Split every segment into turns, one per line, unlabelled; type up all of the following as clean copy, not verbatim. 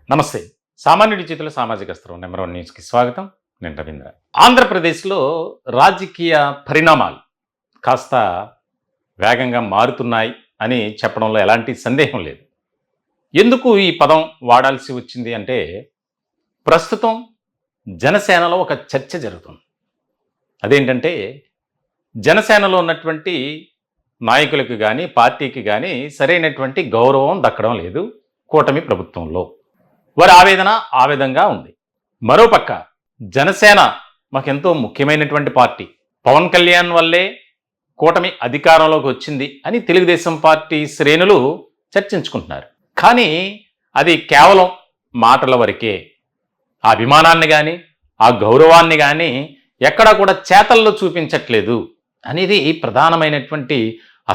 నమస్తే. సామాన్యుడి చేతుల సామాజిక స్తరం నెంబర్ 1 న్యూస్కి స్వాగతం. నేను రవీంద్ర. ఆంధ్రప్రదేశ్లో రాజకీయ పరిణామాలు కాస్త వేగంగా మారుతున్నాయి అని చెప్పడంలో ఎలాంటి సందేహం లేదు. ఎందుకు ఈ పదం వాడాల్సి వచ్చింది అంటే, ప్రస్తుతం జనసేనలో ఒక చర్చ జరుగుతుంది. అదేంటంటే, జనసేనలో ఉన్నటువంటి నాయకులకు కానీ, పార్టీకి కానీ సరైనటువంటి గౌరవం దక్కడం లేదు కూటమి ప్రభుత్వంలో. వారి ఆవేదన ఆ విధంగా ఉంది. మరోపక్క జనసేన మాకెంతో ముఖ్యమైనటువంటి పార్టీ, పవన్ కళ్యాణ్ వల్లే కూటమి అధికారంలోకి వచ్చింది అని తెలుగుదేశం పార్టీ శ్రేణులు చర్చించుకుంటున్నారు. కానీ అది కేవలం మాటల వరకే. ఆ అభిమానాన్ని కానీ, ఆ గౌరవాన్ని కానీ ఎక్కడా కూడా చేతల్లో చూపించట్లేదు అనేది ప్రధానమైనటువంటి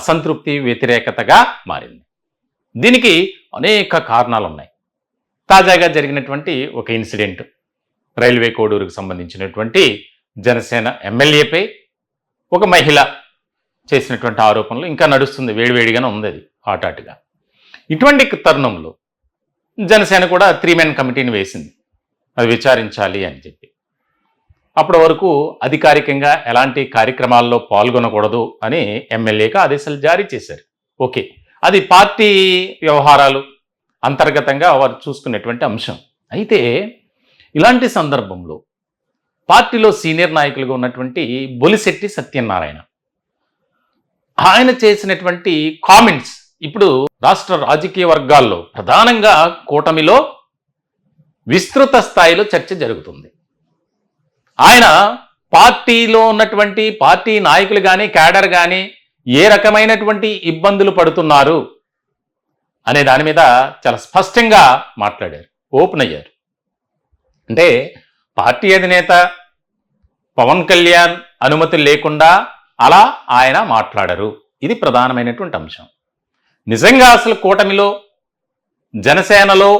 అసంతృప్తి, వ్యతిరేకతగా మారింది. దీనికి అనేక కారణాలు ఉన్నాయి. తాజాగా జరిగినటువంటి ఒక ఇన్సిడెంట్, రైల్వే కోడూరుకు సంబంధించినటువంటి జనసేన ఎమ్మెల్యేపై ఒక మహిళ చేసినటువంటి ఆరోపణలు ఇంకా నడుస్తుంది, వేడివేడిగానే ఉంది అది హాటాటుగా. ఇటువంటి తరుణంలో జనసేన కూడా 3 మెన్ కమిటీని వేసింది, అది విచారించాలి అని చెప్పి. అప్పటి వరకు అధికారికంగా ఎలాంటి కార్యక్రమాల్లో పాల్గొనకూడదు అని ఎమ్మెల్యేకి ఆదేశాలు జారీ చేశారు. ఓకే, అది పార్టీ వ్యవహారాలు అంతర్గతంగా వారు చూసుకునేటువంటి అంశం. అయితే ఇలాంటి సందర్భంలో పార్టీలో సీనియర్ నాయకులుగా ఉన్నటువంటి బొలిశెట్టి సత్యనారాయణ, ఆయన చేసినటువంటి కామెంట్స్ ఇప్పుడు రాష్ట్ర రాజకీయ వర్గాల్లో ప్రధానంగా కూటమిలో విస్తృత స్థాయిలో చర్చ జరుగుతుంది. ఆయన పార్టీలో ఉన్నటువంటి పార్టీ నాయకులు కానీ, క్యాడర్ కానీ ఏ రకమైనటువంటి ఇబ్బందులు పడుతున్నారు అనే దాని మీద చాలా స్పష్టంగా మాట్లాడారు, ఓపెన్ అయ్యారు. అంటే పార్టీ అధినేత పవన్ కళ్యాణ్ అనుమతి లేకుండా అలా ఆయన మాట్లాడరు. ఇది ప్రధానమైనటువంటి అంశం. నిజంగా అసలు కూటమిలో జనసేనలో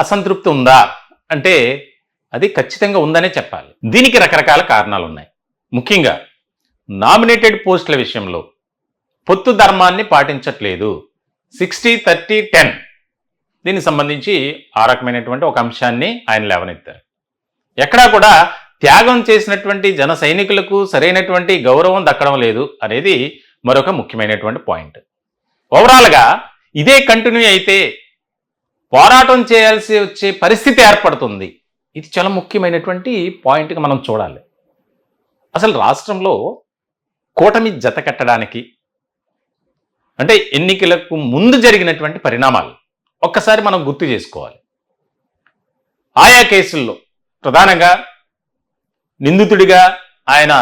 అసంతృప్తి ఉందా అంటే అది ఖచ్చితంగా ఉందనే చెప్పాలి. దీనికి రకరకాల కారణాలు ఉన్నాయి. ముఖ్యంగా నామినేటెడ్ పోస్టుల విషయంలో పొత్తు ధర్మాన్ని పాటించట్లేదు. 60-30-10 దీనికి సంబంధించి ఆ రకమైనటువంటి ఒక అంశాన్ని ఆయన లేవనెత్తారు. ఎక్కడా కూడా త్యాగం చేసినటువంటి జన సైనికులకు సరైనటువంటి గౌరవం దక్కడం లేదు అనేది మరొక ముఖ్యమైనటువంటి పాయింట్. ఓవరాల్గా ఇదే కంటిన్యూ అయితే పోరాటం చేయాల్సి వచ్చే పరిస్థితి ఏర్పడుతుంది. ఇది చాలా ముఖ్యమైనటువంటి పాయింట్గా మనం చూడాలి. అసలు రాష్ట్రంలో కూటమి జత కట్టడానికి అంటే ఎన్నికలకు ముందు జరిగినటువంటి పరిణామాలు ఒక్కసారి మనం గుర్తు చేసుకోవాలి. ఆయా కేసుల్లో ప్రధానంగా నిందితుడిగా ఆయన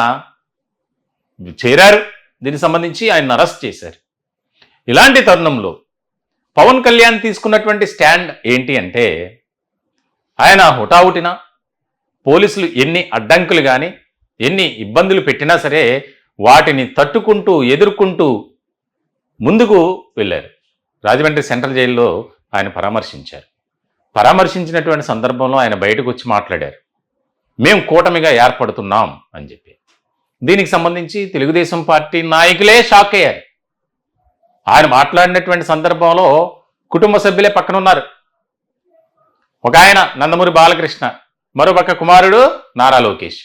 చేరారు. దీనికి సంబంధించి ఆయన అరెస్ట్ చేశారు. ఇలాంటి తరుణంలో పవన్ కళ్యాణ్ తీసుకున్నటువంటి స్టాండ్ ఏంటి అంటే, ఆయన హుటాహుటిన పోలీసులు ఎన్ని అడ్డంకులు కానీ, ఎన్ని ఇబ్బందులు పెట్టినా సరే వాటిని తట్టుకుంటూ, ఎదుర్కొంటూ ముందుకు వెళ్ళారు. రాజమండ్రి సెంట్రల్ జైల్లో ఆయన పరామర్శించారు. పరామర్శించినటువంటి సందర్భంలో ఆయన బయటకు వచ్చి మాట్లాడారు, మేము కూటమిగా ఏర్పడుతున్నాం అని చెప్పి. దీనికి సంబంధించి తెలుగుదేశం పార్టీ నాయకులే షాక్ అయ్యారు. ఆయన మాట్లాడినటువంటి సందర్భంలో కుటుంబ సభ్యులే పక్కన ఉన్నారు. ఒక ఆయన నందమూరి బాలకృష్ణ, మరోపక్క కుమారుడు నారా లోకేష్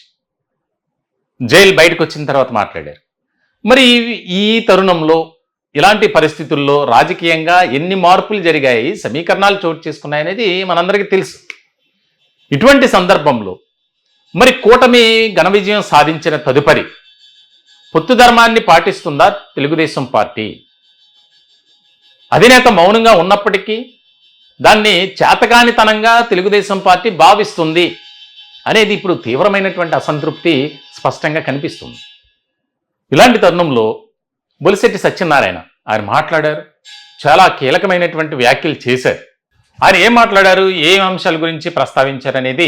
జైలు బయటకు వచ్చిన తర్వాత మాట్లాడారు. మరి ఈ తరుణంలో ఇలాంటి పరిస్థితుల్లో రాజకీయంగా ఎన్ని మార్పులు జరిగాయి, సమీకరణాలు చోటు చేసుకున్నాయనేది మనందరికీ తెలుసు. ఇటువంటి సందర్భంలో మరి కూటమి ఘన విజయం సాధించిన తదుపరి పొత్తు ధర్మాన్ని పాటిస్తుందా తెలుగుదేశం పార్టీ? అధినేత మౌనంగా ఉన్నప్పటికీ దాన్ని చేతకానితనంగా తెలుగుదేశం పార్టీ భావిస్తుంది అనేది ఇప్పుడు తీవ్రమైనటువంటి అసంతృప్తి స్పష్టంగా కనిపిస్తుంది. ఇలాంటి తరుణంలో బొలిశెట్టి సత్యనారాయణ ఆయన మాట్లాడారు. చాలా కీలకమైనటువంటి వ్యాఖ్యలు చేశారు. ఆయన ఏం మాట్లాడారు, ఏ అంశాల గురించి ప్రస్తావించారనేది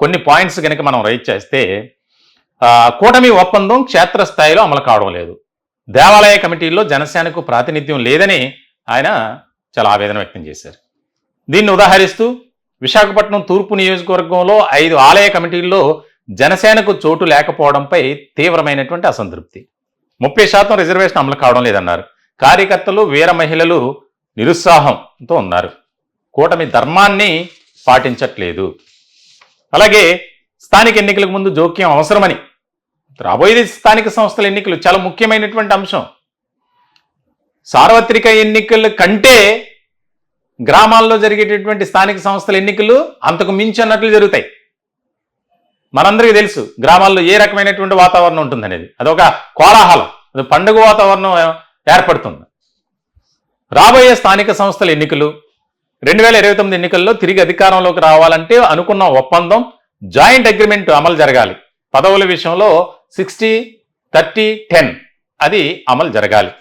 కొన్ని పాయింట్స్ కనుక మనం రైట్ చేస్తే, కూటమి ఒప్పందం క్షేత్రస్థాయిలో అమలు కావడం లేదు, దేవాలయ కమిటీల్లో జనసేనకు ప్రాతినిధ్యం లేదని ఆయన చాలా ఆవేదన వ్యక్తం చేశారు. దీన్ని ఉదాహరిస్తూ విశాఖపట్నం తూర్పు నియోజకవర్గంలో 5 ఆలయ కమిటీల్లో జనసేనకు చోటు లేకపోవడంపై తీవ్రమైనటువంటి అసంతృప్తి. 30% రిజర్వేషన్ అమలు కావడం లేదన్నారు. కార్యకర్తలు, వీర మహిళలు నిరుత్సాహంతో ఉన్నారు. కూటమి ధర్మాన్ని పాటించట్లేదు. అలాగే స్థానిక ఎన్నికలకు ముందు జోక్యం అవసరమని, రాబోయేది స్థానిక సంస్థల ఎన్నికలు చాలా ముఖ్యమైనటువంటి అంశం. సార్వత్రిక ఎన్నికల కంటే గ్రామాల్లో జరిగేటటువంటి స్థానిక సంస్థల ఎన్నికలు అంతకు మించి అన్నట్లు జరుగుతాయి. మనందరికీ తెలుసు గ్రామాల్లో ఏ రకమైనటువంటి వాతావరణం ఉంటుందనేది. అదొక కోలాహలం, అది పండుగ వాతావరణం ఏర్పడుతుంది. రాబోయే స్థానిక సంస్థల ఎన్నికలు 2029 ఎన్నికల్లో తిరిగి అధికారంలోకి రావాలంటే అనుకున్న ఒప్పందం జాయింట్ అగ్రిమెంట్ అమలు జరగాలి. పదవుల విషయంలో 60-30-10 అది అమలు జరగాలి.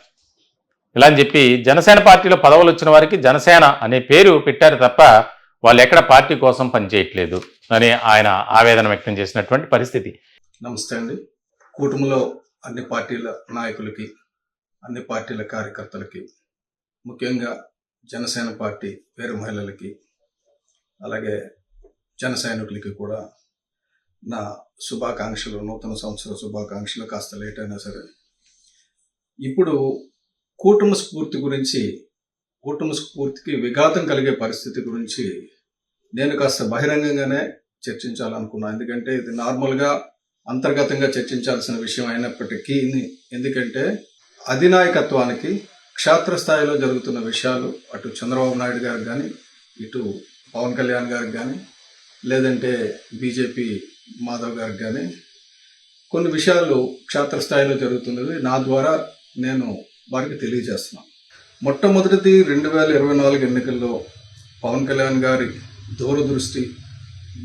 ఇలా అని చెప్పి జనసేన పార్టీలో పదవులు వచ్చిన వారికి జనసేన అనే పేరు పెట్టారు తప్ప వాళ్ళు ఎక్కడ పార్టీ కోసం పనిచేయట్లేదు అని ఆయన ఆవేదన వ్యక్తం చేసినటువంటి పరిస్థితి.
నమస్తే అండి. కూటమిలో అన్ని పార్టీల నాయకులకి, అన్ని పార్టీల కార్యకర్తలకి, ముఖ్యంగా జనసేన పార్టీ పేరు మహిళలకి, అలాగే జన సైనికులకి కూడా నా శుభాకాంక్షలు, నూతన సంవత్సర శుభాకాంక్షలు. కాస్త లేట్ అయినా సరే, ఇప్పుడు కూటమి స్ఫూర్తి గురించి, కూటమి స్ఫూర్తికి విఘాతం కలిగే పరిస్థితి గురించి నేను కాస్త బహిరంగంగానే చర్చించాలనుకున్నాను. ఎందుకంటే ఇది నార్మల్గా అంతర్గతంగా చర్చించాల్సిన విషయం అయినప్పటికీ, ఎందుకంటే అధినాయకత్వానికి క్షేత్రస్థాయిలో జరుగుతున్న విషయాలు అటు చంద్రబాబు నాయుడు గారికి కానీ, ఇటు పవన్ కళ్యాణ్ గారికి కానీ, లేదంటే బీజేపీ మాధవ్ గారికి కానీ కొన్ని విషయాలు క్షేత్రస్థాయిలో జరుగుతున్నది నా ద్వారా నేను వారికి తెలియజేస్తున్నాను. మొట్టమొదటిది 2024 ఎన్నికల్లో పవన్ కళ్యాణ్ గారి దూరదృష్టి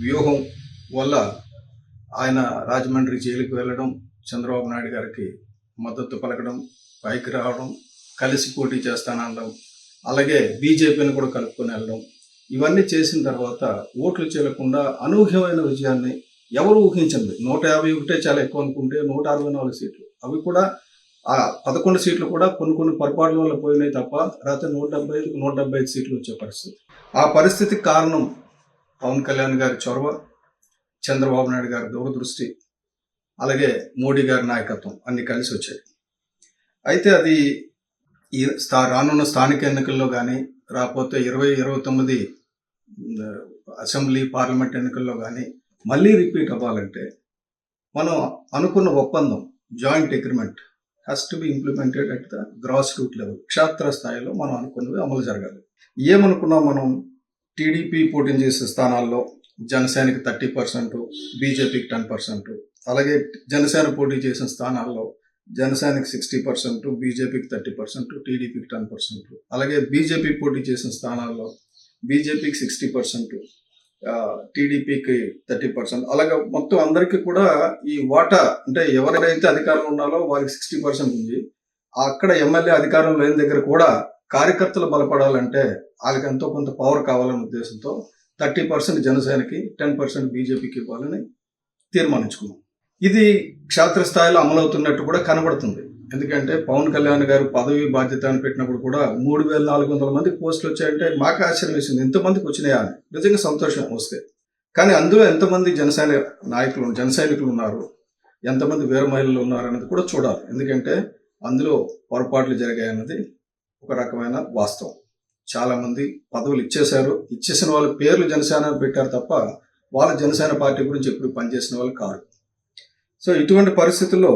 వ్యూహం వల్ల ఆయన రాజమండ్రి జైలుకు వెళ్ళడం, చంద్రబాబు నాయుడు గారికి మద్దతు పలకడం, పైకి రావడం, కలిసి పోటీ చేస్తానడం, అలాగే బీజేపీని కూడా కలుపుకొని వెళ్ళడం, ఇవన్నీ చేసిన తర్వాత ఓట్లు చేయకుండా అనూహ్యమైన విజయాన్ని ఎవరు ఊహించండి. 151 చాలా ఎక్కువ అనుకుంటే 164 సీట్లు, అవి కూడా ఆ 11 సీట్లు కూడా కొన్ని పొరపాట్ల వల్ల పోయినాయి తప్ప రాత్రి 175 సీట్లు వచ్చే పరిస్థితి. ఆ పరిస్థితికి కారణం పవన్ కళ్యాణ్ గారి చొరవ, చంద్రబాబు నాయుడు గారి దూరదృష్టి, అలాగే మోడీ గారి నాయకత్వం అన్ని కలిసి వచ్చాయి. అయితే అది ఈ రానున్న స్థానిక ఎన్నికల్లో కానీ, రాకపోతే 2029 అసెంబ్లీ పార్లమెంట్ ఎన్నికల్లో కానీ మళ్ళీ రిపీట్ అవ్వాలంటే మనం అనుకున్న ఒప్పందం joint agreement has to be implemented at the grass root level. క్షేత్ర స్థాయిలో మనం అనుకున్నవి అమలు జరగాలి. ఏమనుకున్నాం మనం? టీడీపీ పోటీ చేసే స్థానాల్లో జనసేనకి 30%, బీజేపీకి 10%, అలాగే జనసేన పోటీ చేసిన స్థానాల్లో జనసేనకి 60%, బీజేపీకి 30%, టీడీపీకి 10%, అలాగే బీజేపీ పోటీ చేసిన స్థానాల్లో బీజేపీకి 60%, టీడీపీకి 30%, అలాగే మొత్తం అందరికీ కూడా ఈ వాటా, అంటే ఎవరైతే అధికారంలో ఉన్నారో వారికి 60% ఉంది. అక్కడ ఎమ్మెల్యే అధికారం లేని దగ్గర కూడా కార్యకర్తలు బలపడాలంటే వాళ్ళకి ఎంతో కొంత పవర్ కావాలనే ఉద్దేశంతో 30% జనసేనకి, 10% బీజేపీకి ఇవ్వాలని తీర్మానించుకున్నాం. ఇది క్షేత్రస్థాయిలో అమలవుతున్నట్టు కూడా కనబడుతుంది. ఎందుకంటే పవన్ కళ్యాణ్ గారు పదవి బాధ్యత అని పెట్టినప్పుడు కూడా 3400 మంది పోస్టులు వచ్చాయంటే మాకు ఆశ్చర్యం వేసింది. ఎంతమందికి వచ్చినాయా అని. నిజంగా సంతోషం వస్తే. కానీ అందులో ఎంతమంది జన సైనికులు ఉన్నారు, ఎంతమంది వీర మహిళలు ఉన్నారు అనేది కూడా చూడాలి. ఎందుకంటే అందులో పొరపాట్లు జరిగాయన్నది ఒక రకమైన వాస్తవం. చాలా మంది పదవులు ఇచ్చేసిన వాళ్ళ పేర్లు జనసేన పెట్టారు తప్ప వాళ్ళ జనసేన పార్టీ గురించి ఎప్పుడు పనిచేసిన వాళ్ళు కాదు. సో ఇటువంటి పరిస్థితుల్లో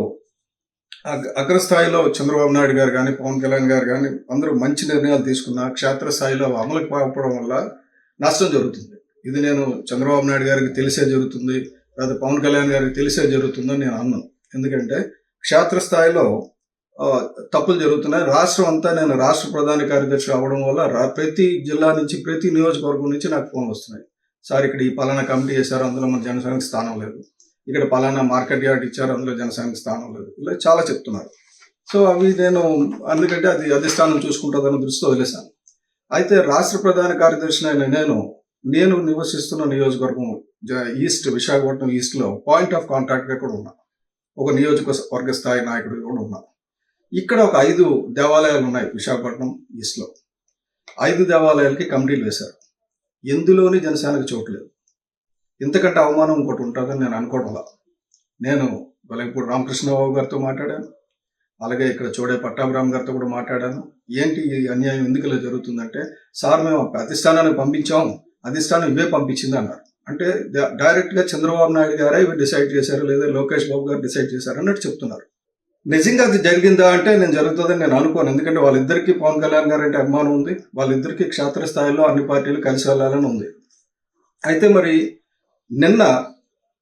అగ్రస్థాయిలో చంద్రబాబు నాయుడు గారు కానీ, పవన్ కళ్యాణ్ గారు కానీ అందరూ మంచి నిర్ణయాలు తీసుకున్న క్షేత్రస్థాయిలో అమలుకి పోవడం వల్ల నష్టం జరుగుతుంది. ఇది నేను చంద్రబాబు నాయుడు గారికి తెలిసే జరుగుతుంది, లేదా పవన్ కళ్యాణ్ గారికి తెలిసే జరుగుతుందని నేను అన్నాను. ఎందుకంటే క్షేత్రస్థాయిలో తప్పులు జరుగుతున్నాయి. రాష్ట్రం అంతా నేను రాష్ట్ర ప్రధాన కార్యదర్శి అవ్వడం వల్ల ప్రతి జిల్లా నుంచి, ప్రతి నియోజకవర్గం నుంచి నాకు ఫోన్లు వస్తున్నాయి. సార్ ఇక్కడ ఈ పలానా కమిటీ చేశారు, అందులో మన జనసేనకి స్థానం లేదు. ఇక్కడ పలానా మార్కెట్ యార్డ్ ఇచ్చారు, అందులో జనసేనకి స్థానం లేదు. ఇలా చాలా చెప్తున్నారు. సో అవి నేను అందుకంటే అది అధిష్టానం చూసుకుంటుందన్న దృష్టితో వదిలేశాను. అయితే రాష్ట్ర ప్రధాన కార్యదర్శి అయిన నేను నివసిస్తున్న నియోజకవర్గం ఈస్ట్, విశాఖపట్నం ఈస్ట్లో పాయింట్ ఆఫ్ కాంటాక్ట్గా కూడా ఉన్నా. ఒక నియోజకవర్గ స్థాయి నాయకుడు కూడా ఉన్నా. ఇక్కడ ఒక 5 దేవాలయాలు ఉన్నాయి విశాఖపట్నం ఈస్ట్లో. 5 దేవాలయాలకి కమిటీలు వేశారు. ఎందులోని జనసేనకు చోట్లేదు. ఇంతకంటే అవమానం ఇంకోటి ఉంటుందని నేను అనుకోవడంలా. నేను వెలగపూడి రామకృష్ణబాబు గారితో మాట్లాడాను, అలాగే ఇక్కడ చోడే పట్టాభిరామ్ గారితో కూడా మాట్లాడాను. ఏంటి ఈ అన్యాయం ఎందుకు ఇలా జరుగుతుందంటే, సార్ మేము అధిష్టానానికి పంపించాం, అధిష్టానం ఇవే పంపించింది అన్నారు. అంటే డైరెక్ట్గా చంద్రబాబు నాయుడు గారే ఇవి డిసైడ్ చేశారు, లేదా లోకేష్ బాబు గారు డిసైడ్ చేశారు అన్నట్టు చెప్తున్నారు. నిజంగా అది జరిగిందా అంటే నేను జరుగుతుందని నేను అనుకోను. ఎందుకంటే వాళ్ళిద్దరికీ పవన్ కళ్యాణ్ గారు అంటే అభిమానం ఉంది, వాళ్ళిద్దరికీ క్షేత్రస్థాయిలో అన్ని పార్టీలు కలిసి వెళ్ళాలని ఉంది. అయితే మరి నిన్న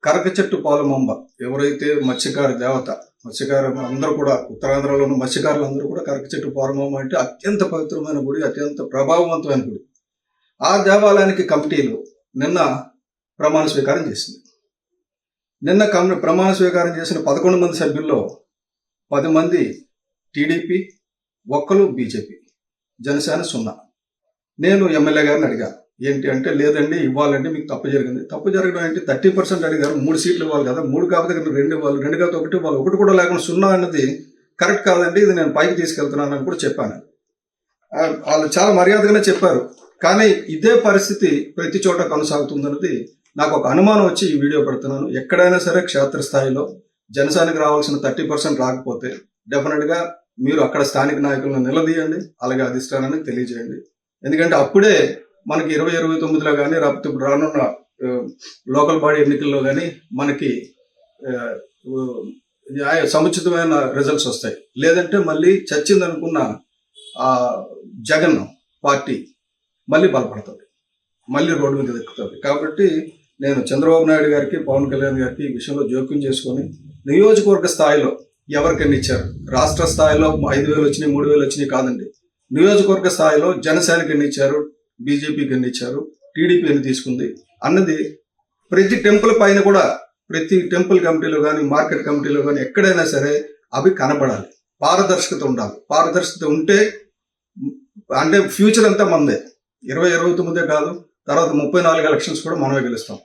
కరక చెట్టు పాలమంబ ఎవరైతే మత్స్యకార దేవత, మత్స్యకారు అందరూ కూడా ఉత్తరాంధ్రలోని మత్స్యకారులందరూ కూడా కరక చెట్టు పాలమంబ అంటే అత్యంత పవిత్రమైన గుడి, అత్యంత ప్రభావవంతమైన గుడి. ఆ దేవాలయానికి కమిటీలు నిన్న ప్రమాణ స్వీకారం చేసింది. నిన్న ప్రమాణ స్వీకారం చేసిన 11 మంది సభ్యుల్లో 10 మంది టీడీపీ, ఒక్కరు బీజేపీ, జనసేన 0. నేను ఎమ్మెల్యే గారిని అడిగాను, ఏంటి అంటే లేదండి ఇవ్వాలండి, మీకు తప్పు జరిగింది. తప్పు జరగడం ఏంటి, 30% అడిగారు, 3 సీట్లు ఇవ్వాలి కదా, 3 కాకపోతే 2 ఇవ్వాలి, 2 కాకపోతే 1 ఇవ్వాలి, 1 కూడా లేకుండా 0 అన్నది కరెక్ట్ కాదండి, ఇది నేను పైకి తీసుకెళ్తున్నాను అని కూడా చెప్పాను. వాళ్ళు చాలా మర్యాదగానే చెప్పారు. కానీ ఇదే పరిస్థితి ప్రతి చోట కొనసాగుతుందన్నది నాకు ఒక అనుమానం వచ్చి ఈ వీడియో పెడుతున్నాను. ఎక్కడైనా సరే క్షేత్రస్థాయిలో జనసేనకు రావాల్సిన 30% రాకపోతే డెఫినెట్గా మీరు అక్కడ స్థానిక నాయకులను నిలదీయండి, అలాగే అధిష్టానానికి తెలియజేయండి. ఎందుకంటే అప్పుడే మనకి 2029లో కానీ లేకపోతే ఇప్పుడు రానున్న లోకల్ బాడీ ఎన్నికల్లో కానీ మనకి సముచితమైన రిజల్ట్స్ వస్తాయి. లేదంటే మళ్ళీ చచ్చిందనుకున్న జగన్ పార్టీ మళ్ళీ బలపడుతుంది, మళ్ళీ రోడ్డు మీద ఎక్కుతుంది. కాబట్టి నేను చంద్రబాబు నాయుడు గారికి, పవన్ కళ్యాణ్ గారికి ఈ విషయంలో జోక్యం చేసుకొని నియోజకవర్గ స్థాయిలో ఎవరికైనా ఇచ్చారు, రాష్ట్ర స్థాయిలో 5,000 వచ్చినాయి 3,000 వచ్చినాయి కాదండి, నియోజకవర్గ స్థాయిలో జనసేనకి ఎన్ని ఇచ్చారు, బీజేపీకి ఎన్ని ఇచ్చారు, టీడీపీ ఎన్ని తీసుకుంది అన్నది ప్రతి టెంపుల్ పైన కూడా, ప్రతి టెంపుల్ కమిటీలో కానీ మార్కెట్ కమిటీలో కానీ ఎక్కడైనా సరే అవి కనబడాలి. పారదర్శకత ఉండాలి. పారదర్శకత ఉంటే అంటే ఫ్యూచర్ అంతా మనదే, 2029 కాదు, తర్వాత 34 ఎలక్షన్స్ కూడా మనమే గెలుస్తాం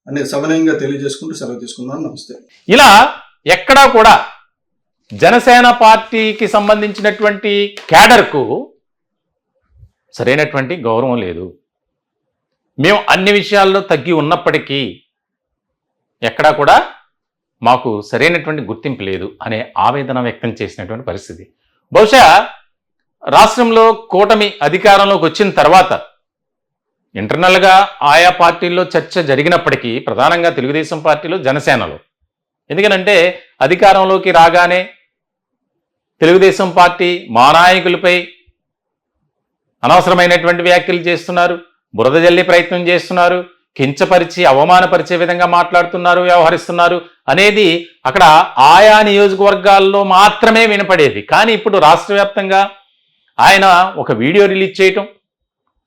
అని సవినయంగా తెలియజేసుకుంటూ సెలవు తీసుకున్నాను. నమస్తే.
ఇలా ఎక్కడా కూడా జనసేన పార్టీకి సంబంధించినటువంటి క్యాడర్కు సరైనటువంటి గౌరవం లేదు. మేము అన్ని విషయాల్లో తగ్గి ఉన్నప్పటికీ ఎక్కడా కూడా మాకు సరైనటువంటి గుర్తింపు లేదు అనే ఆవేదన వ్యక్తం చేసినటువంటి పరిస్థితి. బహుశా రాష్ట్రంలో కూటమి అధికారంలోకి వచ్చిన తర్వాత ఇంటర్నల్గా ఆయా పార్టీల్లో చర్చ జరిగినప్పటికీ, ప్రధానంగా తెలుగుదేశం పార్టీలో, జనసేనలో, ఎందుకనంటే అధికారంలోకి రాగానే తెలుగుదేశం పార్టీ మా నాయకులపై అనవసరమైనటువంటి వ్యాఖ్యలు చేస్తున్నారు, బురద జల్లి ప్రయత్నం చేస్తున్నారు, కించపరిచి అవమానపరిచే విధంగా మాట్లాడుతున్నారు, వ్యవహరిస్తున్నారు అనేది అక్కడ ఆయా నియోజకవర్గాల్లో మాత్రమే వినపడేది. కానీ ఇప్పుడు రాష్ట్ర వ్యాప్తంగా ఆయన ఒక వీడియో రిలీజ్ చేయటం,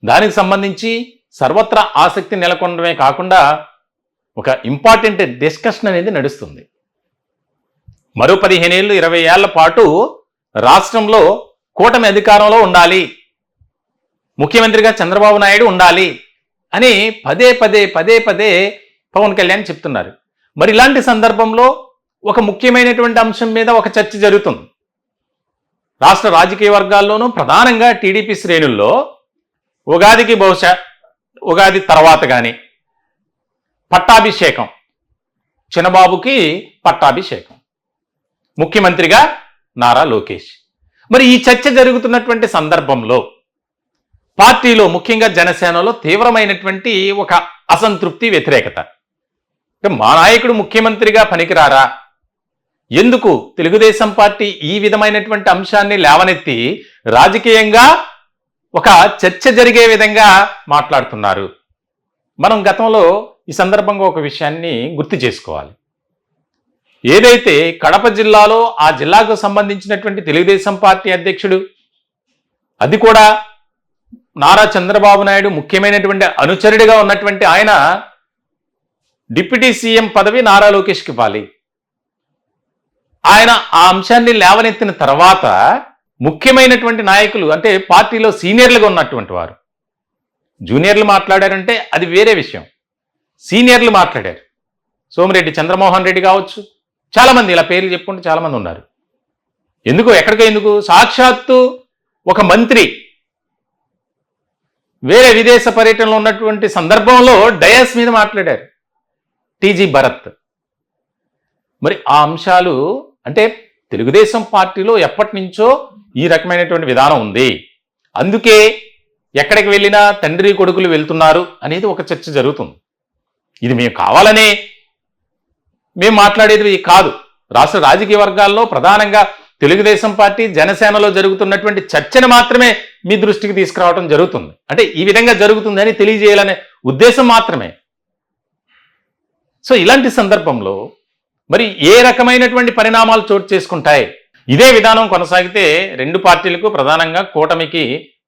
దానికి సంబంధించి సర్వత్రా ఆసక్తి నెలకొనడమే కాకుండా ఒక ఇంపార్టెంట్ డిస్కషన్ అనేది నడుస్తుంది. మరో 15 ఏళ్ళు 20 ఏళ్ల పాటు రాష్ట్రంలో కూటమి అధికారంలో ఉండాలి, ముఖ్యమంత్రిగా చంద్రబాబు నాయుడు ఉండాలి అని పదే పదే పవన్ కళ్యాణ్ చెప్తున్నారు. మరి ఇలాంటి సందర్భంలో ఒక ముఖ్యమైనటువంటి అంశం మీద ఒక చర్చ జరుగుతుంది రాష్ట్ర రాజకీయ వర్గాల్లోనూ, ప్రధానంగా టీడీపీ శ్రేణుల్లో. ఉగాదికి, బహుశా ఉగాది తర్వాత కానీ పట్టాభిషేకం, చిన్నబాబుకి పట్టాభిషేకం, ముఖ్యమంత్రిగా నారా లోకేష్. మరి ఈ చర్చ జరుగుతున్నటువంటి సందర్భంలో పార్టీలో, ముఖ్యంగా జనసేనలో తీవ్రమైనటువంటి ఒక అసంతృప్తి, వ్యతిరేకత. మా నాయకుడు ముఖ్యమంత్రిగా పనికిరారా, ఎందుకు తెలుగుదేశం పార్టీ ఈ విధమైనటువంటి అంశాన్ని లేవనెత్తి రాజకీయంగా ఒక చర్చ జరిగే విధంగా మాట్లాడుతున్నారు? మనం గతంలో ఈ సందర్భంగా ఒక విషయాన్ని గుర్తు చేసుకోవాలి. ఏదైతే కడప జిల్లాలో ఆ జిల్లాకు సంబంధించినటువంటి తెలుగుదేశం పార్టీ అధ్యక్షుడు, అది కూడా నారా చంద్రబాబు నాయుడు ముఖ్యమైనటువంటి అనుచరుడిగా ఉన్నటువంటి ఆయన డిప్యూటీ సీఎం పదవి నారా లోకేష్కి ఇవ్వాలి. ఆయన ఆ అంశాన్ని లేవనెత్తిన తర్వాత ముఖ్యమైనటువంటి నాయకులు, అంటే పార్టీలో సీనియర్లుగా ఉన్నటువంటి వారు, జూనియర్లు మాట్లాడారంటే అది వేరే విషయం, సీనియర్లు మాట్లాడారు. సోమిరెడ్డి చంద్రమోహన్ రెడ్డి కావచ్చు, చాలామంది, ఇలా పేర్లు చెప్పుకుంటే చాలామంది ఉన్నారు. ఎందుకు సాక్షాత్తు ఒక మంత్రి వేరే విదేశ పర్యటనలో ఉన్నటువంటి సందర్భంలో డయాస్ మీద మాట్లాడారు, టీజీ భరత్. మరి ఆ అంశాలు అంటే తెలుగుదేశం పార్టీలో ఎప్పటి నుంచో ఈ రకమైనటువంటి విధానం ఉంది. అందుకే ఎక్కడికి వెళ్ళినా తండ్రి కొడుకులు వెళ్తున్నారు అనేది ఒక చర్చ జరుగుతుంది. ఇది మేము కావాలనే మేము మాట్లాడేది కాదు. రాష్ట్ర రాజకీయ వర్గాల్లో ప్రధానంగా తెలుగుదేశం పార్టీ, జనసేనలో జరుగుతున్నటువంటి చర్చను మాత్రమే మీ దృష్టికి తీసుకురావడం జరుగుతుంది. అంటే ఈ విధంగా జరుగుతుందని తెలియజేయాలనే ఉద్దేశం మాత్రమే. సో ఇలాంటి సందర్భంలో మరి ఏ రకమైనటువంటి పరిణామాలు చోటు చేసుకుంటాయి? ఇదే విధానం కొనసాగితే రెండు పార్టీలకు, ప్రధానంగా కూటమికి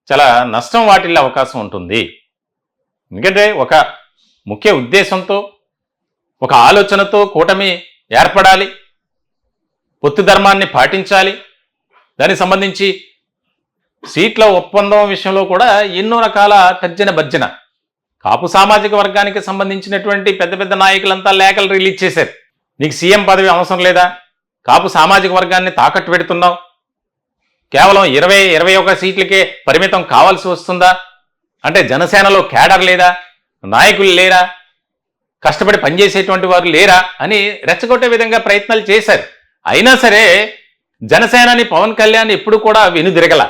చాలా నష్టం వాటిల్లే అవకాశం ఉంటుంది. ఎందుకంటే ఒక ముఖ్య ఉద్దేశంతో, ఒక ఆలోచనతో కూటమి ఏర్పడాలి, పొత్తు ధర్మాన్ని పాటించాలి. దానికి సంబంధించి సీట్ల ఒప్పందం విషయంలో కూడా ఎన్నో రకాల తర్జన భర్జన. కాపు సామాజిక వర్గానికి సంబంధించినటువంటి పెద్ద పెద్ద నాయకులంతా లేఖలు రిలీజ్ చేశారు. నీకు సీఎం పదవి అవసరం లేదా? కాపు సామాజిక వర్గాన్ని తాకట్టు పెడుతున్నావు, కేవలం 20-21 సీట్లకే పరిమితం కావాల్సి వస్తుందా? అంటే జనసేనలో కేడర్ లేదా? నాయకులు లేరా? కష్టపడి పనిచేసేటువంటి వారు లేరా అని రెచ్చగొట్టే విధంగా ప్రయత్నాలు చేశారు. అయినా సరే జనసేనని, పవన్ కళ్యాణ్ ఎప్పుడు కూడా వెనుదిరగల,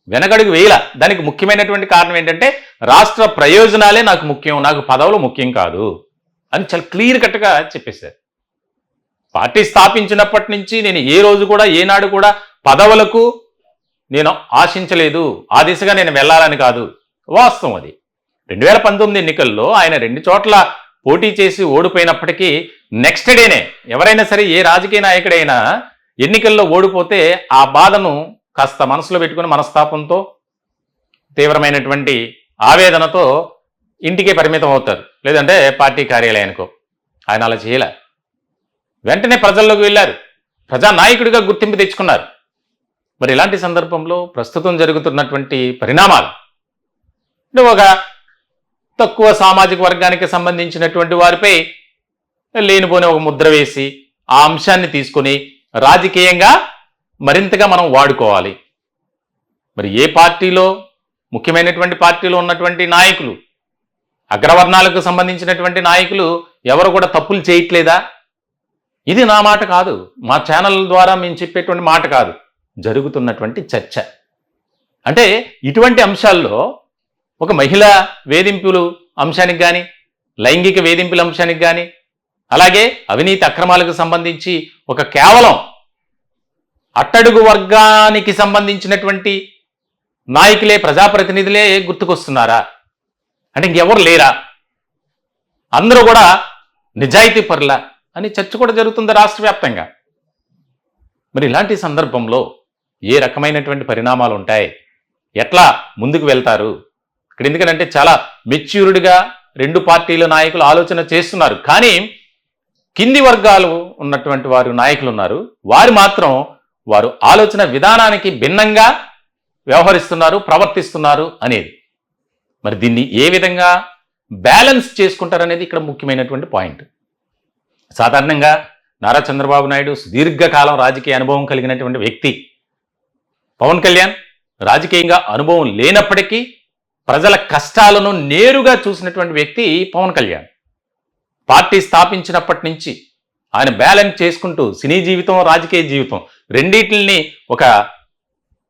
వెనకడుగు వేయల. దానికి ముఖ్యమైనటువంటి కారణం ఏంటంటే రాష్ట్ర ప్రయోజనాలే నాకు ముఖ్యం, నాకు పదవులు ముఖ్యం కాదు అని చాలా క్లియర్ కట్గా చెప్పేశారు. పార్టీ స్థాపించినప్పటి నుంచి నేను ఏ రోజు కూడా, ఏనాడు కూడా పదవులకు నేను ఆశించలేదు. ఆ దిశగా నేను వెళ్ళాలని కాదు. వాస్తవం అది. 2019 ఎన్నికల్లో ఆయన 2 చోట్ల పోటీ చేసి ఓడిపోయినప్పటికీ నెక్స్ట్ డేనే ఎవరైనా సరే, ఏ రాజకీయ నాయకుడైనా ఎన్నికల్లో ఓడిపోతే ఆ బాధను కాస్త మనసులో పెట్టుకుని మనస్తాపంతో, తీవ్రమైనటువంటి ఆవేదనతో ఇంటికే పరిమితం అవుతారు, లేదంటే పార్టీ కార్యాలయానికో. ఆయన అలా చేయలే. వెంటనే ప్రజల్లోకి వెళ్ళారు, ప్రజానాయకుడిగా గుర్తింపు తెచ్చుకున్నారు. మరి ఇలాంటి సందర్భంలో ప్రస్తుతం జరుగుతున్నటువంటి పరిణామాలు అంటే ఒక తక్కువ సామాజిక వర్గానికి సంబంధించినటువంటి వారిపై లేనిపోని ఒక ముద్ర వేసి ఆ అంశాన్ని తీసుకొని రాజకీయంగా మరింతగా మనం వాడుకోవాలి. మరి ఏ పార్టీలో, ముఖ్యమైనటువంటి పార్టీలో ఉన్నటువంటి నాయకులు, అగ్రవర్ణాలకు సంబంధించినటువంటి నాయకులు ఎవరు కూడా తప్పులు చేయట్లేదా? ఇది నా మాట కాదు, మా ఛానల్ ద్వారా మేము చెప్పేటువంటి మాట కాదు, జరుగుతున్నటువంటి చర్చ. అంటే ఇటువంటి అంశాల్లో ఒక మహిళా వేధింపులు అంశానికి కానీ, లైంగిక వేధింపుల అంశానికి కానీ, అలాగే అవినీతి అక్రమాలకు సంబంధించి ఒక కేవలం అట్టడుగు వర్గానికి సంబంధించినటువంటి నాయకులే, ప్రజాప్రతినిధులే గుర్తుకొస్తున్నారా? అంటే ఇంకెవరు లేరా? అందరూ కూడా నిజాయితీ పరుల అని చర్చ కూడా జరుగుతుంది రాష్ట్ర వ్యాప్తంగా. మరి ఇలాంటి సందర్భంలో ఏ రకమైనటువంటి పరిణామాలు ఉంటాయి? ఎట్లా ముందుకు వెళ్తారు? ఇక్కడ ఎందుకంటే చాలా మెచ్యూర్డ్గా రెండు పార్టీల నాయకులు ఆలోచన చేస్తున్నారు. కానీ కింది వర్గాలు ఉన్నటువంటి వారు నాయకులు ఉన్నారు, వారు మాత్రం వారు ఆలోచన విధానానికి భిన్నంగా వ్యవహరిస్తున్నారు, ప్రవర్తిస్తున్నారు అనేది. మరి దీన్ని ఏ విధంగా బ్యాలెన్స్ చేసుకుంటారనేది ఇక్కడ ముఖ్యమైనటువంటి పాయింట్. సాధారణంగా నారా చంద్రబాబు నాయుడు సుదీర్ఘకాలం రాజకీయ అనుభవం కలిగినటువంటి వ్యక్తి. పవన్ కళ్యాణ్ రాజకీయంగా అనుభవం లేనప్పటికీ ప్రజల కష్టాలను నేరుగా చూసినటువంటి వ్యక్తి పవన్ కళ్యాణ్. పార్టీ స్థాపించినప్పటి నుంచి ఆయన బ్యాలెన్స్ చేసుకుంటూ సినీ జీవితం, రాజకీయ జీవితం రెండింటిని ఒక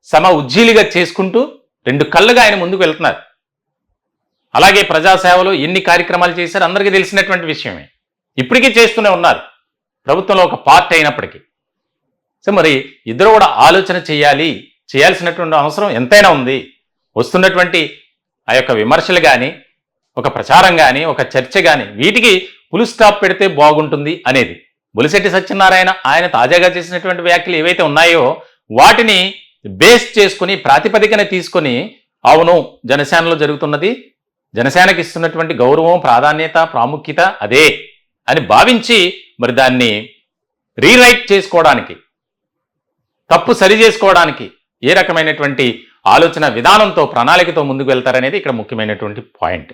సమ ఉజ్జీలిగా చేసుకుంటూ రెండు కళ్ళుగా ఆయన ముందుకు వెళ్తున్నారు. అలాగే ప్రజాసేవలో ఎన్ని కార్యక్రమాలు చేశారో అందరికీ తెలిసినటువంటి విషయమే. ఇప్పటికీ చేస్తూనే ఉన్నారు, ప్రభుత్వంలో ఒక పార్ట్ అయినప్పటికీ. సో మరి ఇద్దరు కూడా ఆలోచన చేయాల్సినటువంటి అవసరం ఎంతైనా ఉంది. వస్తున్నటువంటి ఆ యొక్క విమర్శలు కానీ, ఒక ప్రచారం కానీ, ఒక చర్చ కానీ, వీటికి ఫుల్ స్టాప్ పెడితే బాగుంటుంది అనేది. బొలిశెట్టి సత్యనారాయణ ఆయన తాజాగా చేసినటువంటి వ్యాఖ్యలు ఏవైతే ఉన్నాయో వాటిని బేస్ చేసుకుని, ప్రాతిపదికన తీసుకొని, అవును జనసేనలో జరుగుతున్నది, జనసేనకి ఇస్తున్నటువంటి గౌరవం, ప్రాధాన్యత, ప్రాముఖ్యత అదే అని భావించి మరి దాన్ని రీరైట్ చేసుకోవడానికి, తప్పు సరి చేసుకోవడానికి ఏ రకమైనటువంటి ఆలోచన విధానంతో, ప్రణాళికతో ముందుకు వెళ్తారనేది ఇక్కడ ముఖ్యమైనటువంటి పాయింట్.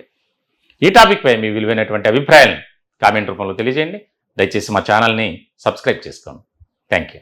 ఈ టాపిక్ పై మీ విలువైనటువంటి అభిప్రాయాలను కామెంట్ రూపంలో తెలియజేయండి. దయచేసి మా ఛానల్ని సబ్స్క్రైబ్ చేసుకోండి. Thank you.